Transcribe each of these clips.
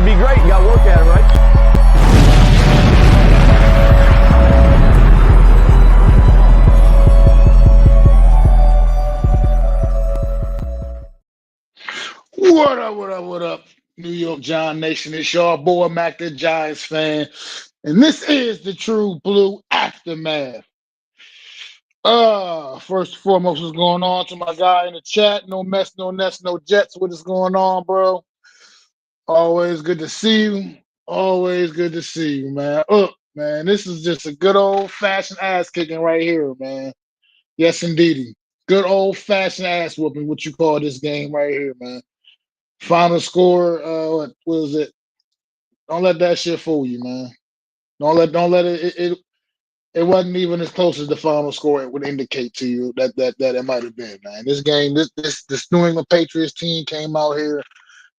to be great. You got to work at it, right? What up, New York Giant Nation? It's your boy, MacDaGiantsFan, and this is the True Blue Aftermath. First and foremost, what's going on to my guy in the chat? No mess, no nest, no jets. What is going on, bro? Always good to see you. Always good to see you, man. Look, man, this is just a good old-fashioned ass kicking right here, man. Yes, indeedy. Good old-fashioned ass whooping, what you call this game right here, man. Final score, what was it? Don't let that shit fool you, man. Don't let it wasn't even as close as the final score it would indicate to you that it might have been, man. This game, this New England Patriots team came out here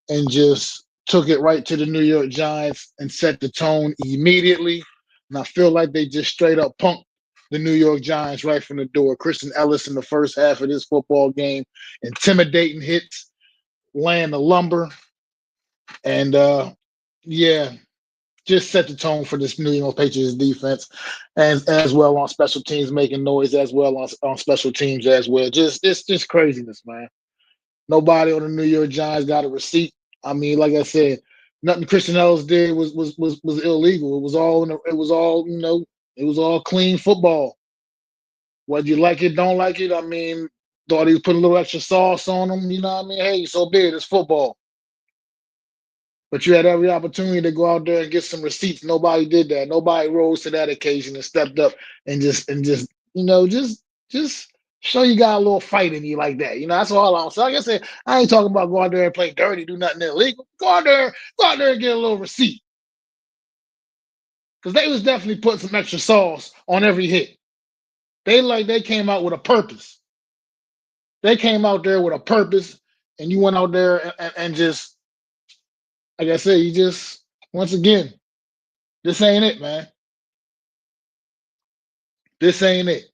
and just took it right to the New York Giants and set the tone immediately. And I feel like they just straight up punked the New York Giants right from the door. Christian Ellis in the first half of this football game, intimidating hits, laying the lumber. And yeah, just set the tone for this New England Patriots defense, and as well on special teams, making noise as well on special teams as well. Just craziness, man. Nobody on the New York Giants got a receipt. I mean, like I said, nothing Christian Ellis did was illegal. It was all it was all clean football. Whether you like it, don't like it. I mean, thought he was putting a little extra sauce on them. You know what I mean? Hey, so be it. It's football. But you had every opportunity to go out there and get some receipts. Nobody did that. Nobody rose to that occasion and stepped up and just show you got a little fight in you like that. That's all I'm saying. Like I said, I ain't talking about go out there and play dirty, do nothing illegal. Go out there and get a little receipt. Because they was definitely putting some extra sauce on every hit. They came out with a purpose. They came out there with a purpose, and you went out there and just, like I said, you just, once again, this ain't it, man. This ain't it.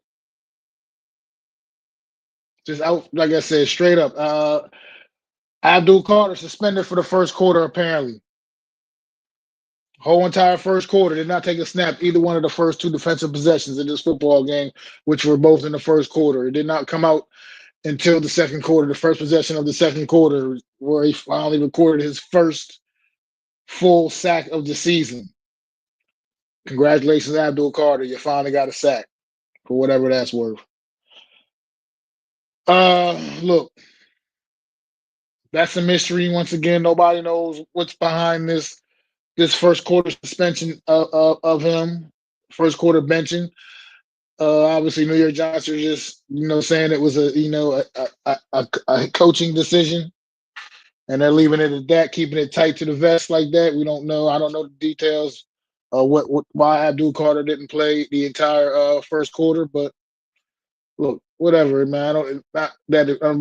Just out, like I said, straight up. Abdul Carter suspended for the first quarter, apparently. Whole entire first quarter, did not take a snap either one of the first two defensive possessions in this football game, which were both in the first quarter. It did not come out until the second quarter, the first possession of the second quarter, where he finally recorded his first full sack of the season. Congratulations, Abdul Carter. You finally got a sack, for whatever that's worth. Look, that's a mystery. Once again, nobody knows what's behind this first quarter suspension of him, first quarter benching. Obviously, New York Giants are just saying it was a coaching decision, and they're leaving it at that, keeping it tight to the vest like that. We don't know. I don't know the details of why Abdul Carter didn't play the entire first quarter, but look, whatever, man. I don't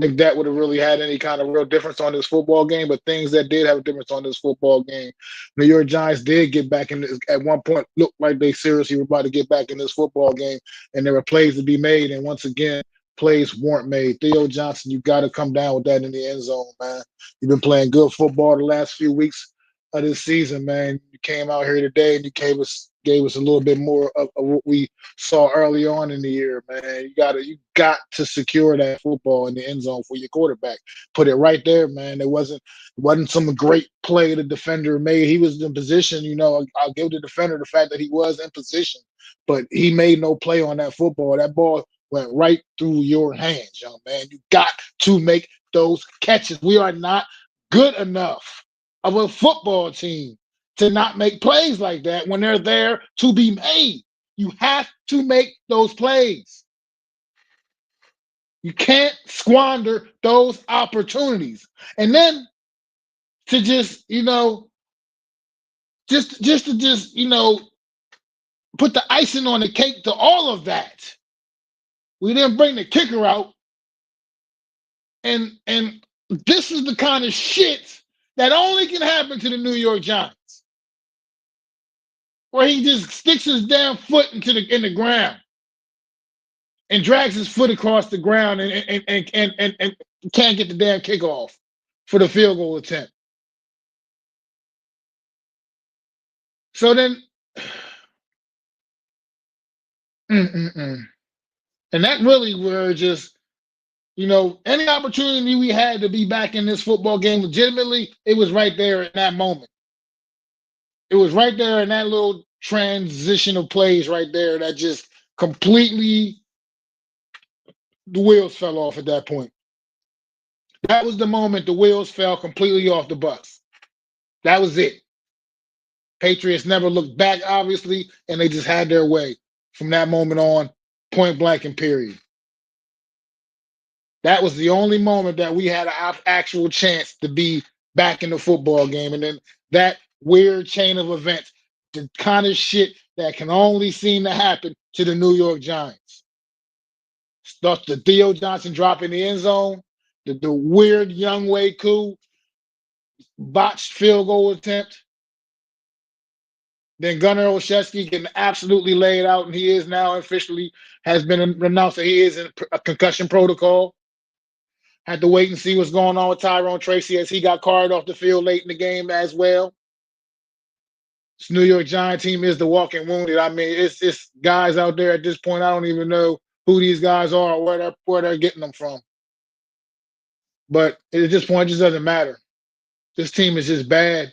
think that would have really had any kind of real difference on this football game. But things that did have a difference on this football game, New York Giants did get back in this. At one point, looked like they seriously were about to get back in this football game, and there were plays to be made. And once again, plays weren't made. Theo Johnson, you got to come down with that in the end zone, man. You've been playing good football the last few weeks of this season, man. You came out here today and you gave us a little bit more of what we saw early on in the year, man. You got to secure that football in the end zone for your quarterback. Put it right there, man. It wasn't some great play the defender made. He was in position, I'll give the defender the fact that he was in position, but he made no play on that football. That ball went right through your hands, young man. You got to make those catches. We are not good enough of a football team to not make plays like that when they're there to be made. You have to make those plays. You can't squander those opportunities. And then to just put the icing on the cake to all of that, we didn't bring the kicker out. And this is the kind of shit that only can happen to the New York Giants, where he just sticks his damn foot in the ground and drags his foot across the ground and can't get the damn kickoff for the field goal attempt. So then, and that really were just, any opportunity we had to be back in this football game legitimately, it was right there in that moment. It was right there in that little transitional plays right there that just completely, the wheels fell off at that point. That was the moment the wheels fell completely off the bus. That was it. Patriots never looked back, obviously, and they just had their way from that moment on, point blank and period. That was the only moment that we had an actual chance to be back in the football game. And then that weird chain of events, the kind of shit that can only seem to happen to the New York Giants. Stuff the Theo Johnson drop in the end zone, the weird Young Wei Koo botched field goal attempt. Then Gunnar Olszewski getting absolutely laid out, and he is now officially has been announced that he is in a concussion protocol. Had to wait and see what's going on with Tyrone Tracy as he got carted off the field late in the game as well. This New York Giant team is the walking wounded. I mean, it's guys out there at this point. I don't even know who these guys are or where they're getting them from. But at this point, it just doesn't matter. This team is just bad,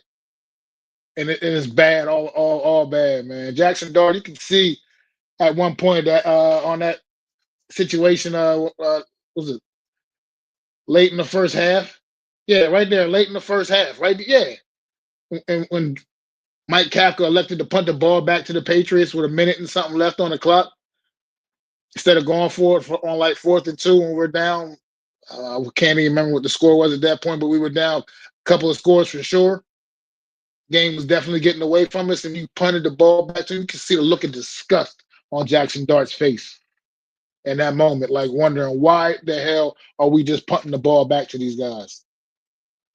and it's bad, all bad, man. Jackson Dart, you can see at one point that on that situation, was it late in the first half? Yeah, right there, late in the first half, right? Yeah, and when Mike Kafka elected to punt the ball back to the Patriots with a minute and something left on the clock, instead of going for it on like 4th and 2 when we're down. I can't even remember what the score was at that point, but we were down a couple of scores for sure. Game was definitely getting away from us, and you punted the ball back to him. You can see the look of disgust on Jackson Dart's face in that moment, like wondering why the hell are we just punting the ball back to these guys?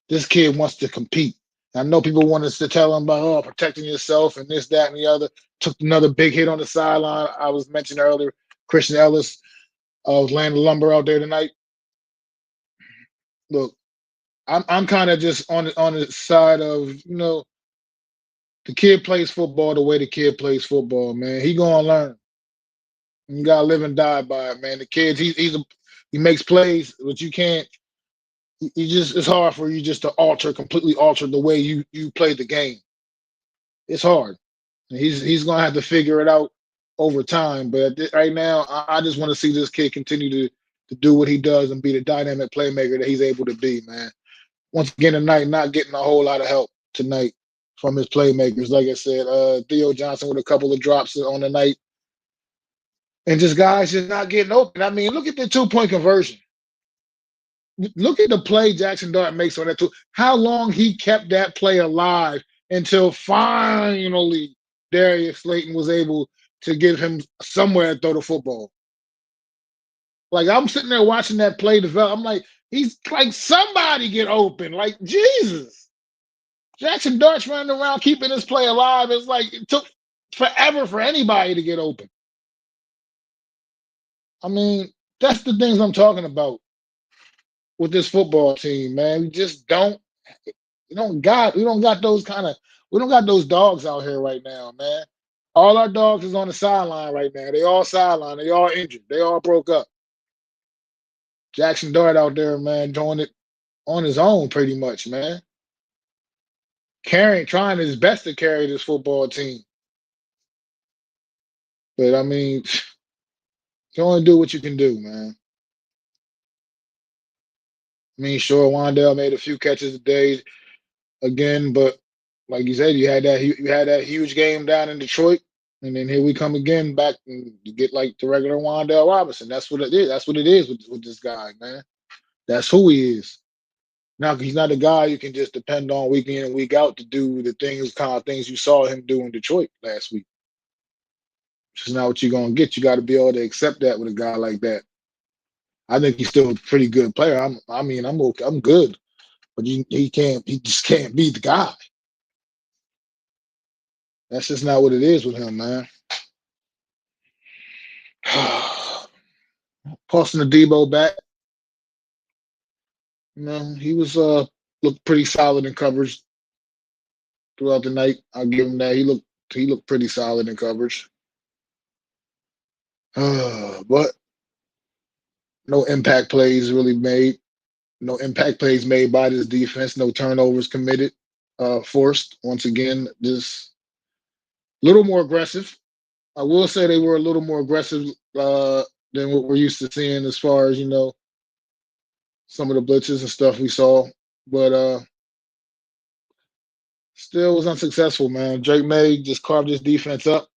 This kid wants to compete. I know people want us to tell him about protecting yourself and this, that, and the other. Took another big hit on the sideline. I was mentioning earlier, Christian Ellis was laying the lumber out there tonight. Look, I'm kind of just on the side of the kid plays football the way the kid plays football, man. He gonna learn. You gotta live and die by it, man. The kid, he makes plays, but you can't. It's hard for you just to completely alter the way you play the game. It's hard. He's gonna have to figure it out over time. But right now, I just want to see this kid continue to do what he does and be the dynamic playmaker that he's able to be, man. Once again tonight, not getting a whole lot of help tonight from his playmakers. Like I said, Theo Johnson with a couple of drops on the night. And just guys just not getting open. I mean, look at the 2-point conversion. Look at the play Jackson Dart makes on that two. How long he kept that play alive until finally Darius Slayton was able to give him somewhere to throw the football. Like, I'm sitting there watching that play develop. I'm like, he's like, somebody get open. Like, Jesus. Jackson Dart's running around keeping this play alive. It's like it took forever for anybody to get open. I mean, that's the things I'm talking about with this football team, man. We don't got those dogs out here right now, man. All our dogs is on the sideline right now. They all sideline. They all injured. They all broke up. Jackson Dart out there, man, doing it on his own pretty much, man. Trying his best to carry this football team. But I mean, you only do what you can do, man. I mean, sure, Wandale made a few catches today again, but like you said, you had that huge game down in Detroit, and then here we come again back and you get like the regular Wandale Robinson. That's what it is. That's what it is with this guy, man. That's who he is. Now he's not a guy you can just depend on week in and week out to do the kind of things you saw him do in Detroit last week. Which is not what you're gonna get. You got to be able to accept that with a guy like that. I think he's still a pretty good player. I'm good, but he just can't be the guy. That's just not what it is with him, man. Posting the Debo back. He was looked pretty solid in coverage throughout the night. I'll give him that. He looked He looked pretty solid in coverage. But no impact plays really made. No impact plays made by this defense. No turnovers committed. Forced once again. Just a little more aggressive. I will say they were a little more aggressive than what we're used to seeing as far as some of the blitzes and stuff we saw. But still was unsuccessful, man. Drake May just carved his defense up.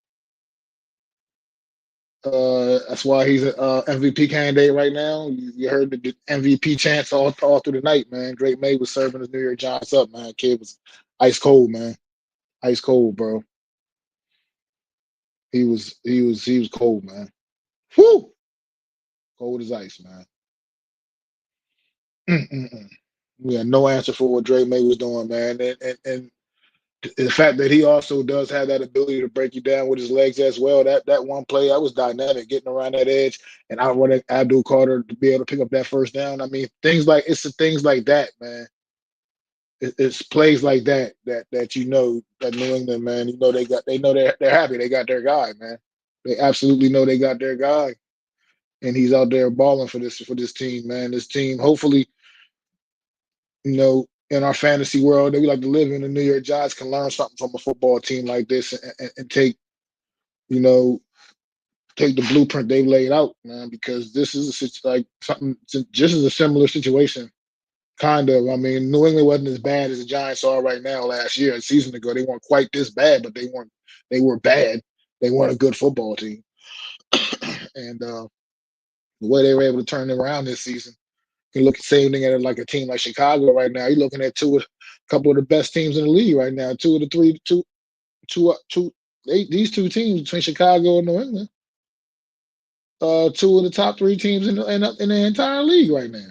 That's why he's an MVP candidate right now. You heard the MVP chants all through the night, man. Drake May was serving the New York Giants up, man. Kid was ice cold, man. Ice cold, bro. He was cold, man. Whew! Cold as ice, man. Mm-mm-mm. We had no answer for what Drake May was doing, man. And the fact that he also does have that ability to break you down with his legs as well. That one play, that was dynamic, getting around that edge and outrunning Abdul Carter to be able to pick up that first down. I mean, it's the things like that, man. It's plays like that that New England, man. They're happy they got their guy, man. They absolutely know they got their guy, and he's out there balling for this team, man. This team, hopefully, in our fantasy world that we like to live in, the New York Giants can learn something from a football team like this and take, you know, take the blueprint they've laid out, man, because this is like something just as a similar situation. Kind of. I mean, New England wasn't as bad as the Giants are right now last year, a season ago. They weren't quite this bad, but they were bad. They weren't a good football team. And the way they were able to turn it around this season, you look same thing at like a team like Chicago right now. You're looking at a couple of the best teams in the league right now. Two of the three, these two teams between Chicago and New England, two of the top three teams in the entire league right now.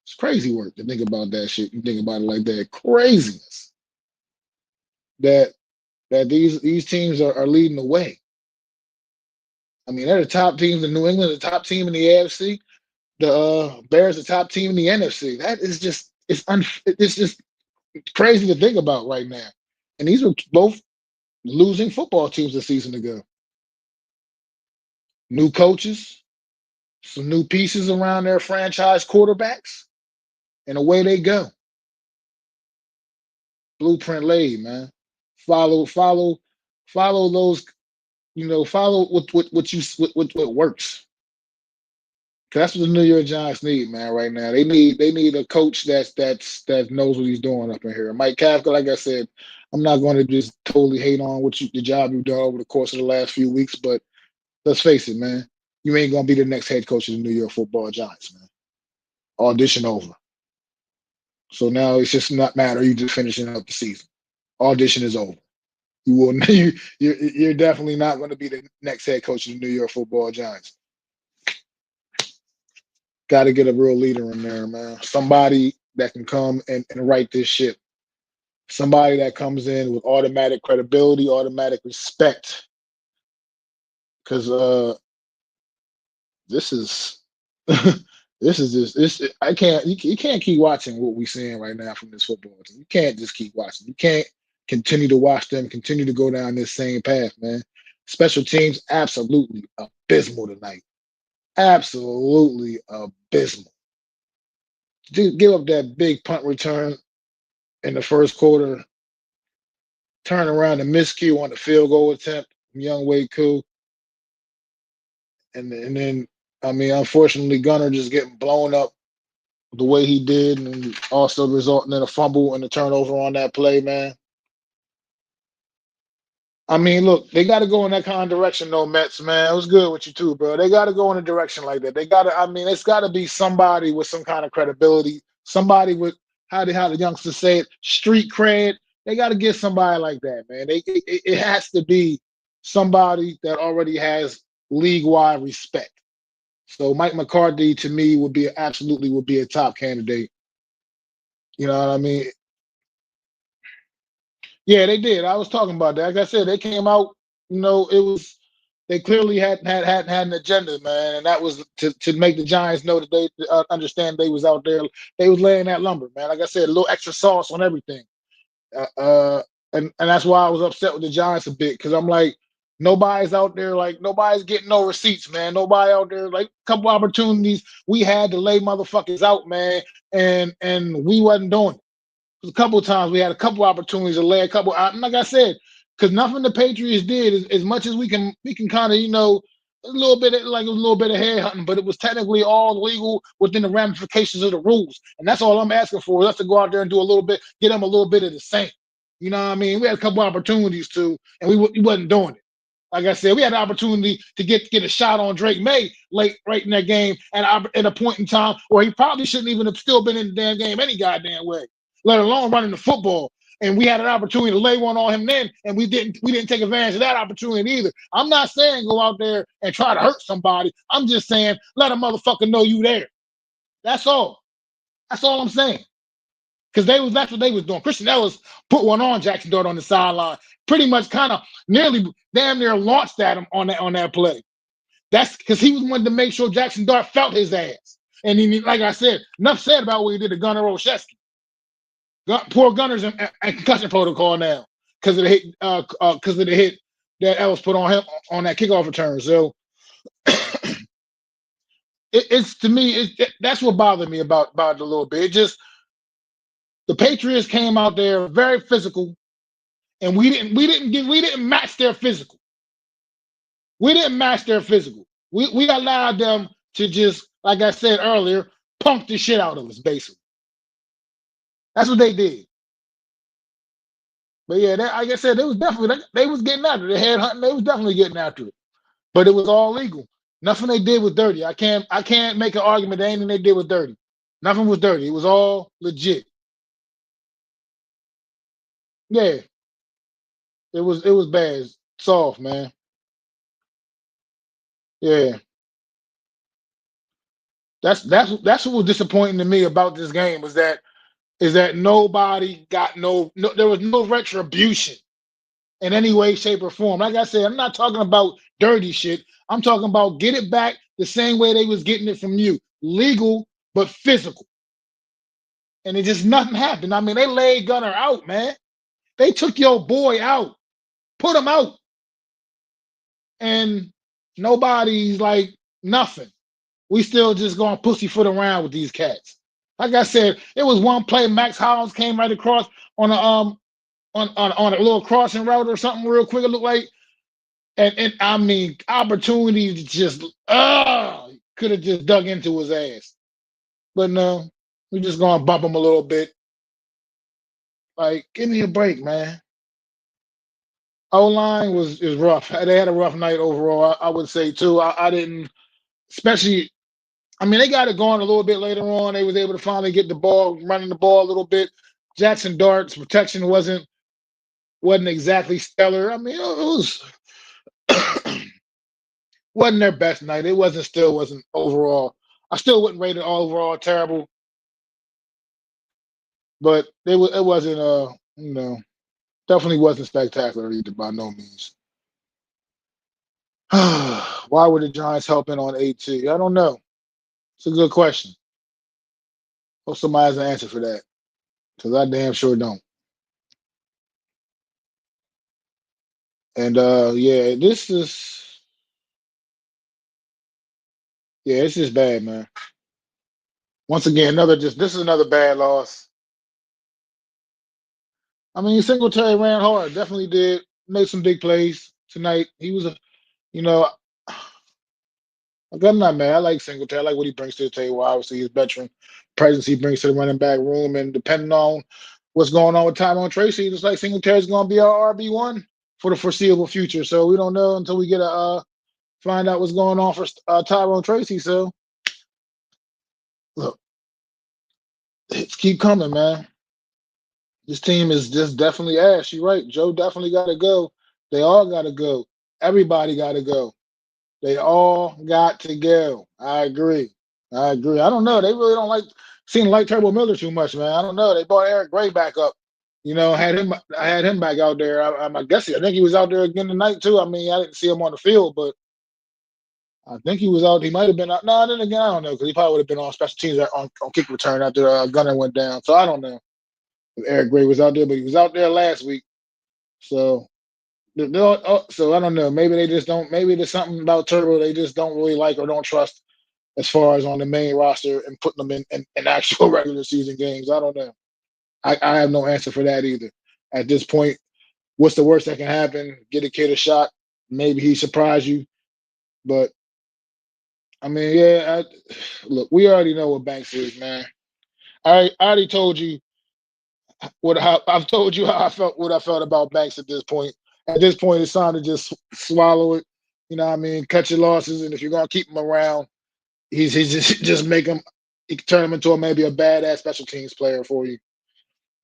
It's crazy work to think about that shit. You think about it like that, craziness that these teams are leading the way. I mean, they're the top teams in New England, the top team in the AFC. The Bears, the top team in the NFC. That is just it's just crazy to think about right now. And these were both losing football teams a season ago. New coaches, some new pieces around their franchise quarterbacks, and away they go. Blueprint laid, man. Follow, follow, follow those. Follow what works. 'Cause that's what the New York Giants need, man. Right now, they need a coach that knows what he's doing up in here. Mike Kafka, like I said, I'm not going to just totally hate on the job you've done over the course of the last few weeks, but let's face it, man. You ain't gonna be the next head coach of the New York Football Giants, man. Audition over. So now it's just not matter. You just finishing up the season. Audition is over. You will. You're definitely not going to be the next head coach of the New York Football Giants. Got to get a real leader in there, man. Somebody that can come and right this ship. Somebody that comes in with automatic credibility, automatic respect. Because this is this is just this. I can't. You can't keep watching what we're seeing right now from this football team. You can't just keep watching. You can't continue to watch them continue to go down this same path, man. Special teams absolutely abysmal tonight. Absolutely abysmal. Give up that big punt return in the first quarter, turn around and miscue on the field goal attempt from Young Wade Koo, and then I mean, unfortunately, Gunner just getting blown up the way he did, and also resulting in a fumble and a turnover on that play, man. I mean, look, they got to go in that kind of direction, though, Mets, man. It was good with you too, bro. They got to go in a direction like that. They got to. I mean, it's got to be somebody with some kind of credibility, somebody with how the youngsters say it, street cred. They got to get somebody like that, man. It has to be somebody that already has league wide respect. So Mike McCarthy, to me, would be a top candidate. You know what I mean? Yeah, they did. I was talking about that. Like I said, they came out. It was they clearly had an agenda, man, and that was to make the Giants know that they understand they was out there. They was laying that lumber, man. Like I said, a little extra sauce on everything. and that's why I was upset with the Giants a bit because I'm like, nobody's out there, like nobody's getting no receipts, man. Nobody out there, like a couple opportunities we had to lay motherfuckers out, man, and we wasn't doing it. A couple of times we had a couple opportunities to lay a couple out, and like I said, because nothing the Patriots did, as much as we can kind of a little bit like a little bit of head hunting, but it was technically all legal within the ramifications of the rules, and that's all I'm asking for is us to go out there and do a little bit, get them a little bit of the same. You know what I mean? We had a couple opportunities to, and we wasn't doing it. Like I said, we had an opportunity to get a shot on Drake May late, right in that game, at a point in time where he probably shouldn't even have still been in the damn game any goddamn way, let alone running the football. And we had an opportunity to lay one on him then, and we didn't take advantage of that opportunity either. I'm not saying go out there and try to hurt somebody. I'm just saying let a motherfucker know you there. That's all. That's all I'm saying. Because that's what they was doing. Christian Ellis put one on Jackson Dart on the sideline, pretty much kind of nearly damn near launched at him on that play. That's because he was wanting to make sure Jackson Dart felt his ass. And he, like I said, enough said about what he did to Gunnar Olszewski. Poor Gunner's in concussion protocol now because of the hit that Ellis put on him on that kickoff return. So it's to me, that's what bothered me about it a little bit. It just the Patriots came out there very physical, and we didn't match their physical. We didn't match their physical. We allowed them to just, like I said earlier, punk the shit out of us, basically. That's what they did. But yeah, like I said, they was getting after it. They had hunting. They was definitely getting after it. But it was all legal. Nothing they did was dirty. I can't make an argument that anything they did was dirty. Nothing was dirty. It was all legit. Yeah, it was bad. Soft, man. Yeah. That's what was disappointing to me about this game is that nobody got there was no retribution in any way, shape, or form. Like I said, I'm not talking about dirty shit. I'm talking about get it back the same way they was getting it from you. Legal, but physical. And it just nothing happened. I mean, they laid Gunner out, man. They took your boy out, put him out. And nobody's like nothing. We still just going pussyfoot around with these cats. Like I said, it was one play. Max Hollins came right across on a little crossing route or something real quick. It looked like, and I mean, opportunities just could have just dug into his ass. But no, we just gonna bump him a little bit. Like, give me a break, man. O-line is rough. They had a rough night overall. I would say too. I didn't, especially. I mean, they got it going a little bit later on. They was able to finally get the ball, running the ball a little bit. Jackson Dart's protection wasn't exactly stellar. I mean, it was wasn't their best night. It wasn't overall. I still wouldn't rate it overall terrible, but it wasn't definitely wasn't spectacular either by no means. Why were the Giants helping on AT? I don't know. It's a good question. Hope somebody has an answer for that because I damn sure don't. And yeah, it's just bad, man. Once again, this is another bad loss. I mean, Singletary ran hard, definitely did, made some big plays tonight. He was you know, I'm not mad. I like Singletary. I like what he brings to the table. Obviously, his veteran presence he brings to the running back room, and depending on what's going on with Tyrone Tracy, it's like Singletary's going to be our RB1 for the foreseeable future. So we don't know until we get find out what's going on for Tyrone Tracy. So look, hits keep coming, man. This team is just definitely ass. You're right. Joe definitely got to go. They all got to go. Everybody got to go. They all got to go. I agree. I don't know. They really don't like Turbo Miller too much, man. I don't know. They brought Eric Gray back up. I had him back out there. I guess I think he was out there again tonight too. I mean, I didn't see him on the field, but I think he was out. He might have been out. No, then again, I don't know because he probably would have been on special teams on kick return after Gunner went down. So I don't know if Eric Gray was out there, but he was out there last week. So so I don't know. Maybe they just don't. Maybe there's something about Turbo they just don't really like or don't trust as far as on the main roster and putting them in actual regular season games. I don't know. I have no answer for that either. At this point, what's the worst that can happen? Get a kid a shot. Maybe he surprise you. But I mean, yeah. Look, we already know what Banks is, man. I already told you how I've told you how I felt what I felt about Banks at this point. At this point, it's time to just swallow it. You know what I mean? Cut your losses, and if you're gonna keep him around, he's just make him turn him into maybe a badass special teams player for you.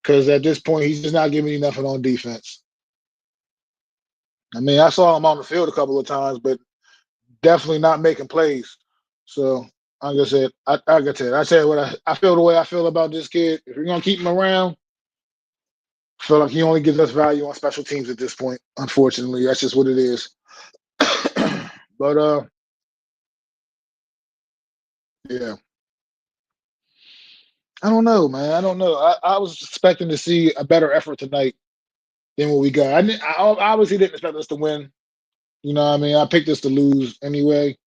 Because at this point, he's just not giving you nothing on defense. I mean, I saw him on the field a couple of times, but definitely not making plays. So, like I said, I said what I feel the way I feel about this kid. If you're gonna keep him around, I feel like he only gives us value on special teams at this point. Unfortunately, that's just what it is. But yeah, I don't know, man. I don't know. I was expecting to see a better effort tonight than what we got. I obviously didn't expect us to win. You know what I mean? I picked us to lose anyway.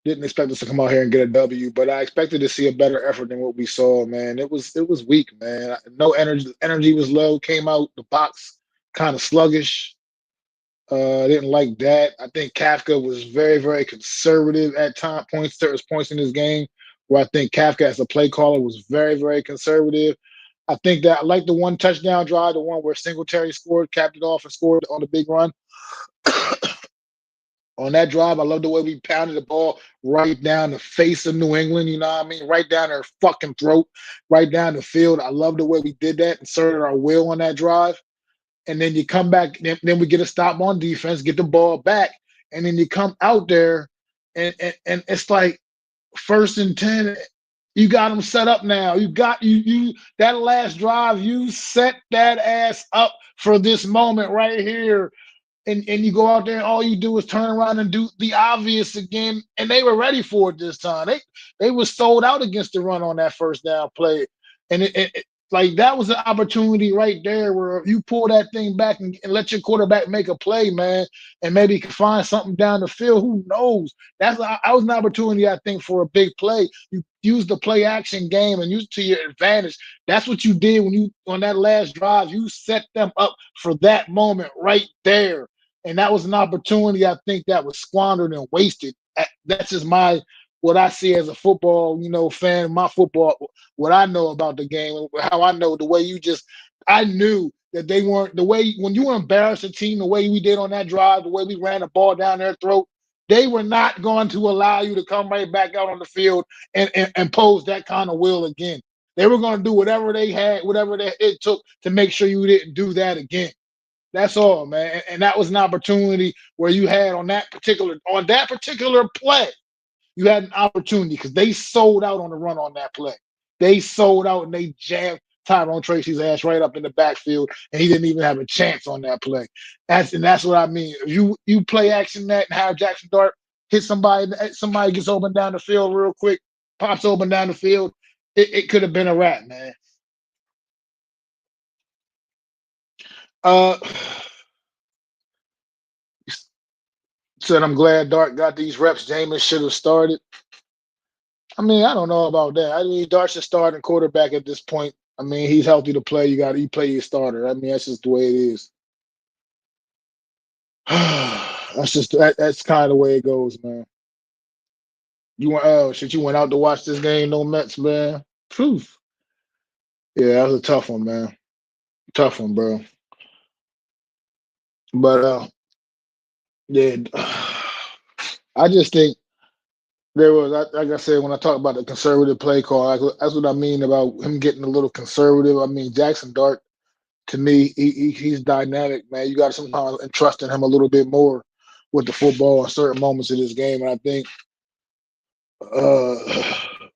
Didn't expect us to come out here and get a W, but I expected to see a better effort than what we saw, man. It was weak, man. No energy was low, came out the box kind of sluggish. I didn't like that. I think Kafka was very, very conservative at certain points in this game, where I think Kafka as a play caller was very, very conservative. I think that I like the one touchdown drive, the one where Singletary scored, capped it off, and scored on the big run. On that drive, I love the way we pounded the ball right down the face of New England. You know what I mean? Right down their fucking throat, right down the field. I love the way we did that, inserted our will on that drive. And then you come back, then we get a stop on defense, get the ball back, and then you come out there, and it's like 1st and 10. You got them set up now. You that last drive. You set that ass up for this moment right here, and you go out there and all you do is turn around and do the obvious again. And they were ready for it this time. They were sold out against the run on that first down play, and like that was an opportunity right there where you pull that thing back and let your quarterback make a play, man, and maybe can find something down the field. Who knows? That was an opportunity, I think, for a big play. You use the play action game and use it to your advantage. That's what you did when you on that last drive. You set them up for that moment right there. And that was an opportunity I think that was squandered and wasted. That's just what I see as a football, fan, my football, what I know about the game, how I know the way I knew that they weren't the way when you embarrass a team the way we did on that drive, the way we ran the ball down their throat, they were not going to allow you to come right back out on the field and pose that kind of will again. They were going to do whatever they had, it took to make sure you didn't do that again. That's all, man. And that was an opportunity where you had on that particular play, you had an opportunity because they sold out on the run on that play. They sold out and they jammed Tyrone Tracy's ass right up in the backfield, and he didn't even have a chance on that play. That's what I mean. If you play action that and have Jackson Dart hit somebody gets open down the field real quick, pops open down the field, it could have been a wrap, man. Uh Said I'm glad Dart got these reps. Jameis should have started. I mean, I don't know about that. I mean, Dart's a starting quarterback at this point. I mean, he's healthy to play. You play your starter. I mean, that's just the way it is. That's kind of the way it goes, man. You went out to watch this game, no Mets, man. Proof. Yeah, that was a tough one, man. Tough one, bro. But yeah, I just think there was, like I said, when I talk about the conservative play call, that's what I mean about him getting a little conservative. I mean, Jackson Dart, to me, he's dynamic, man. You got to sometimes entrust in him a little bit more with the football in certain moments of this game. And I think uh,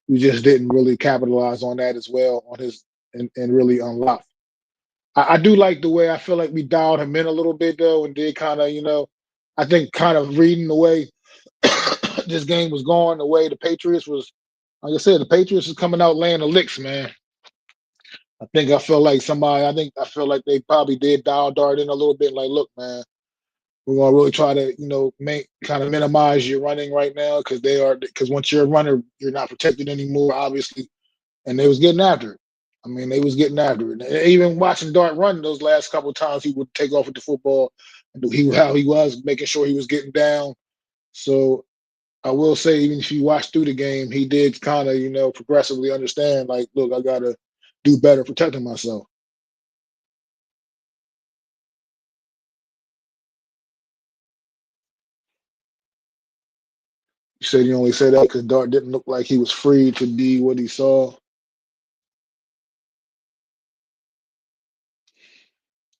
we just didn't really capitalize on that as well and really unlock. I do like the way I feel like we dialed him in a little bit though, and did kind of, I think kind of reading the way this game was going, the way the Patriots was, like I said, the Patriots is coming out laying the licks, man. I feel like somebody. I feel like they probably did dial dart in a little bit. Like, look, man, we're gonna really try to, make kind of minimize your running right now because once you're a runner, you're not protected anymore, obviously. And they was getting after it. I mean, they was getting after it. And even watching Dart run those last couple of times, he would take off with the football, and how he was making sure he was getting down. So I will say, even if you watch through the game, he did kind of, progressively understand, like, look, I gotta do better protecting myself. You said you only said that because Dart didn't look like he was free to be what he saw.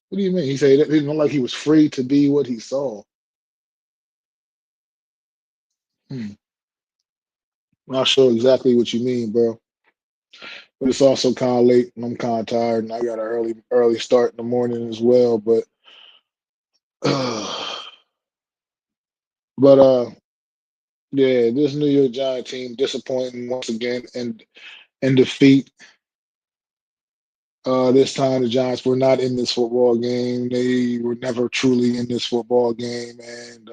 What do you mean? He said that he didn't look like he was free to be what he saw. Hmm. Not sure exactly what you mean, bro. But it's also kind of late, and I'm kind of tired, and I got an early start in the morning as well. But, but yeah, this New York Giant team disappointing once again, and in defeat. This time the Giants were not in this football game. They were never truly in this football game, and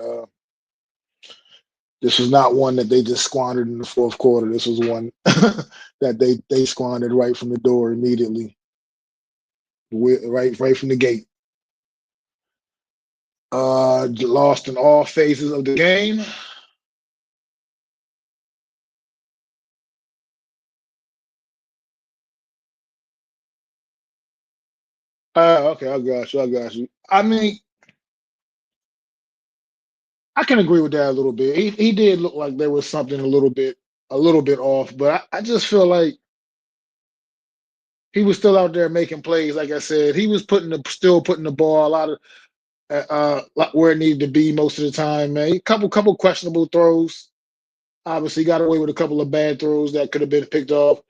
this was not one that they just squandered in the fourth quarter. This was one that they squandered right from the door immediately, right from the gate. Lost in all phases of the game. Okay, I got you. I got you. I mean, I can agree with that a little bit. He did look like there was something a little bit off, but I just feel like he was still out there making plays. Like I said, he was still putting the ball a lot of where it needed to be most of the time. Man, couple questionable throws. Obviously, got away with a couple of bad throws that could have been picked off,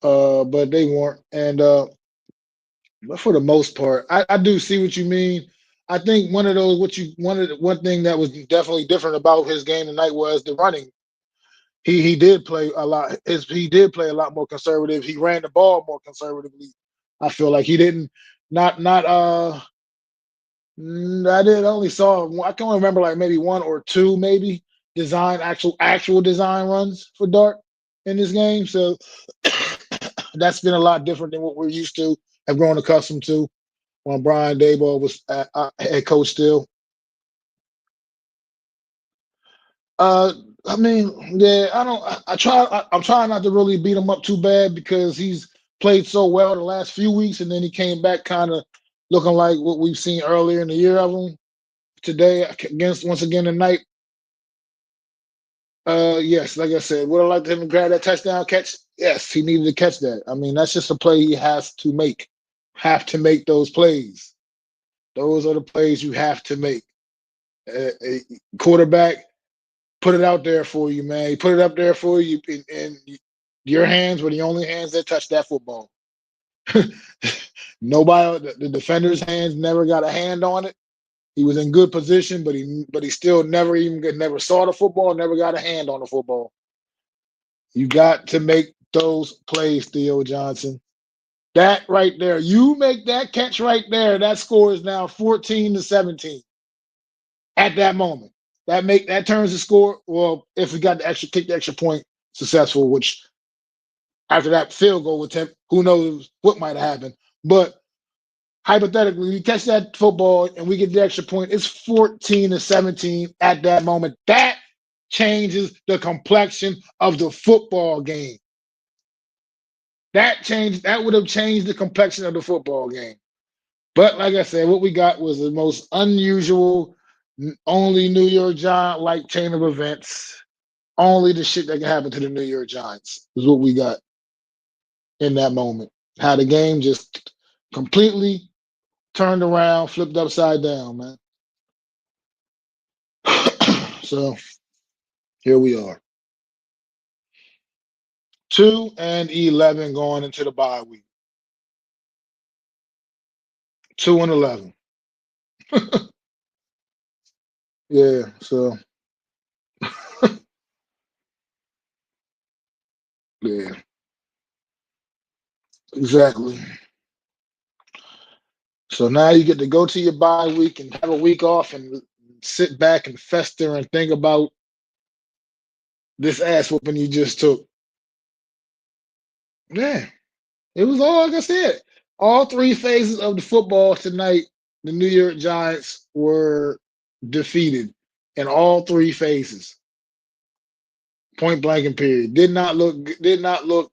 but they weren't. And but for the most part, I do see what you mean. I think one thing that was definitely different about his game tonight was the running. He did play a lot. He did play a lot more conservative. He ran the ball more conservatively. I feel like he didn't not I did only saw I can only remember like maybe one or two maybe actual design runs for Dart in this game. So that's been a lot different than what we're used to, have grown accustomed to when Brian Daboll was head coach still. Uh, I mean, yeah, I don't. I'm trying not to really beat him up too bad because he's played so well the last few weeks, and then he came back kind of looking like what we've seen earlier in the year of him. Today against once again tonight. Yes, like I said, would I like him to grab that touchdown catch? Yes, he needed to catch that. I mean, that's just a play he has to make. Have to make those plays. Those are the plays you have to make. A quarterback put it out there for you, man. He put it up there for you, and your hands were the only hands that touched that football. Nobody, the defender's hands never got a hand on it. He was in good position, but he still never saw the football, never got a hand on the football. You got to make those plays, Theo Johnson. That right there, you make that catch right there. That score is now 14-17 at that moment. That turns the score. Well, if we got the extra point successful, which after that field goal attempt, who knows what might have happened. But hypothetically, we catch that football and we get the extra point. It's 14-17 at that moment. That changes the complexion of the football game. That would have changed the complexion of the football game. But like I said, what we got was the most unusual, only New York Giant like chain of events. Only the shit that can happen to the New York Giants is what we got in that moment. How the game just completely turned around, flipped upside down, man. So here we are. 2-11 going into the bye week. 2-11. Yeah, so yeah. Exactly. So now you get to go to your bye week and have a week off and sit back and fester and think about this ass whooping you just took. Yeah, it was all like I said. All three phases of the football tonight, the New York Giants were defeated in all three phases. Point blank and period. Did not look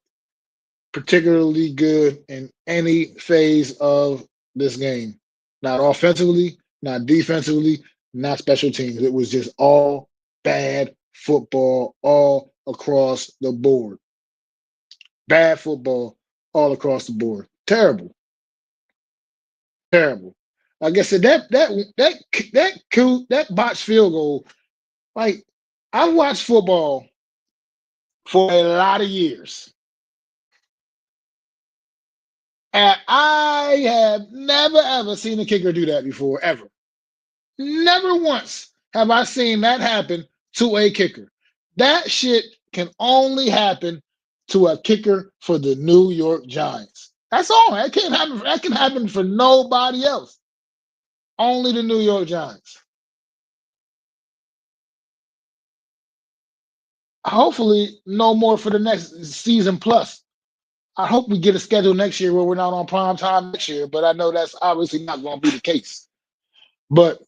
particularly good in any phase of this game. Not offensively, not defensively, not special teams. It was just all bad football all across the board. Bad football all across the board. Terrible, terrible. Like I said, that botched field goal. Like I watched football for a lot of years, and I have never ever seen a kicker do that before, ever. Never once have I seen that happen to a kicker. That shit can only happen to a kicker for the New York Giants. That's all. That can't happen. That can happen for nobody else. Only the New York Giants. Hopefully, no more for the next season plus. I hope we get a schedule next year where we're not on prime time next year, but I know that's obviously not going to be the case. But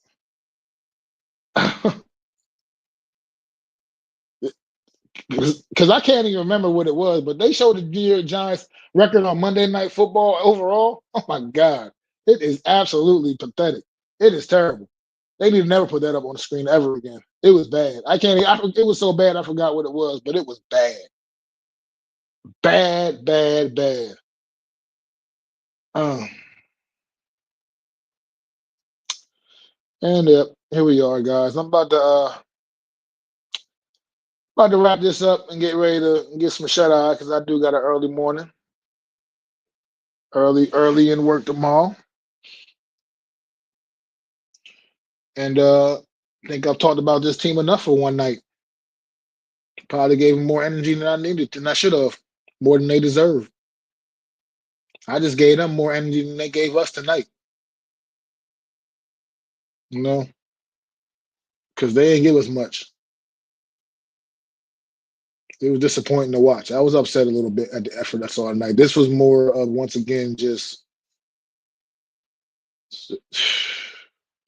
because I can't even remember what it was, but they showed the New York Giants record on Monday Night Football overall. Oh my God, it is absolutely pathetic. It is terrible. They need to never put that up on the screen ever again. It was bad. I can't. It was so bad I forgot what it was, but it was bad, bad, bad, bad. Um, and here we are, guys. I'm about to wrap this up and get ready to get some shut eye because I do got an early morning, early in work tomorrow. And I think I've talked about this team enough for one night. Probably gave them more energy than I needed, than I should have, more than they deserve. I just gave them more energy than they gave us tonight, you know, because they didn't give us much. It was disappointing to watch. I was upset a little bit at the effort I saw tonight. This was more of, once again, just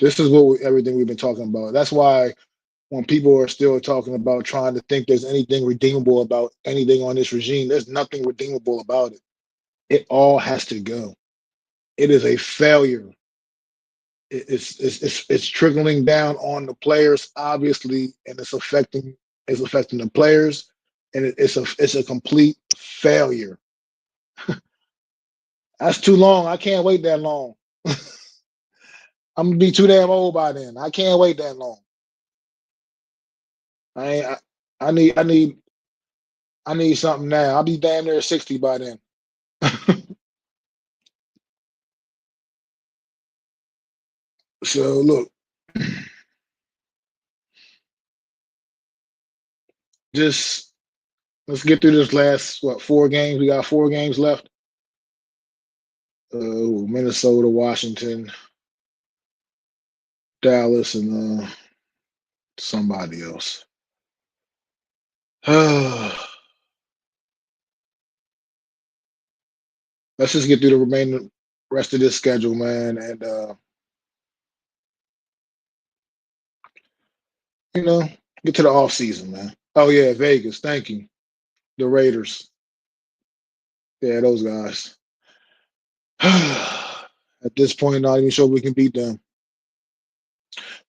this is everything we've been talking about. That's why when people are still talking about trying to think there's anything redeemable about anything on this regime, there's nothing redeemable about it. It all has to go. It is a failure. It's trickling down on the players, obviously, and it's affecting the players, and it's a complete failure. That's too long. I can't wait that long. I'm gonna be too damn old by then. I can't wait that long. I ain't, I, I need something now. I'll be damn near 60 by then. So look, just let's get through this last 4 games. We got 4 games left. Minnesota, Washington, Dallas, and somebody else. Let's just get through the remaining rest of this schedule, man, and you know, get to the off season, man. Oh yeah, Vegas. Thank you. The Raiders. Yeah, those guys. At this point, not even sure we can beat them.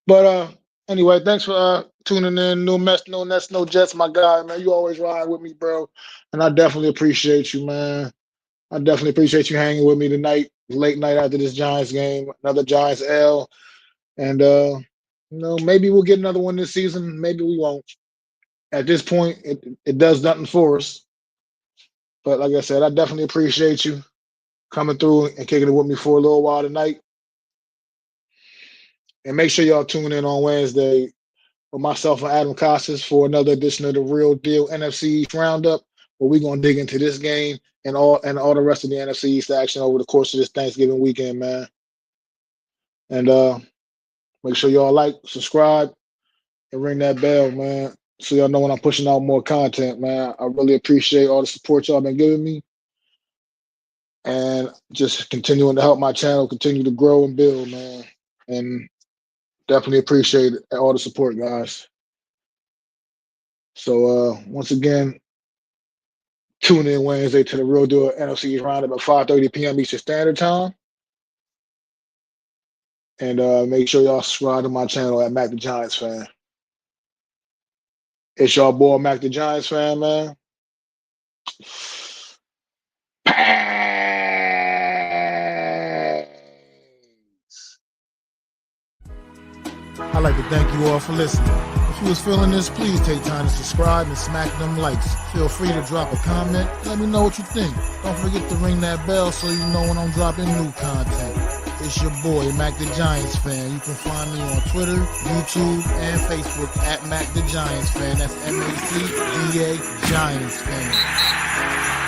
But anyway, thanks for tuning in. No mess, no nets, no jets, my guy, man. You always ride with me, bro. And I definitely appreciate you, man. I definitely appreciate you hanging with me tonight, late night after this Giants game, another Giants L. And maybe we'll get another one this season. Maybe we won't. At this point, it does nothing for us. But like I said, I definitely appreciate you coming through and kicking it with me for a little while tonight. And make sure y'all tune in on Wednesday with myself and Adam Costas for another edition of the Real Deal NFC Roundup. but we're gonna dig into this game and all the rest of the NFC East action over the course of this Thanksgiving weekend, man. And make sure y'all like, subscribe, and ring that bell, man, so y'all know when I'm pushing out more content, man. I really appreciate all the support y'all been giving me, and just continuing to help my channel continue to grow and build, man. And definitely appreciate all the support, guys. So once again, tune in Wednesday to the Real Deal NFC East Roundup at 5:30 p.m. Eastern Standard Time. And make sure y'all subscribe to my channel at MacDaGiantsFan. It's y'all boy MacDaGiantsFan, man. I'd like to thank you all for listening. If you was feeling this, please take time to subscribe and smack them likes. Feel free to drop a comment. Let me know what you think. Don't forget to ring that bell so you know when I'm dropping new content. It's your boy, MacDaGiantsFan. You can find me on Twitter, YouTube, and Facebook at MacDaGiantsFan. That's MacDaGiantsFan.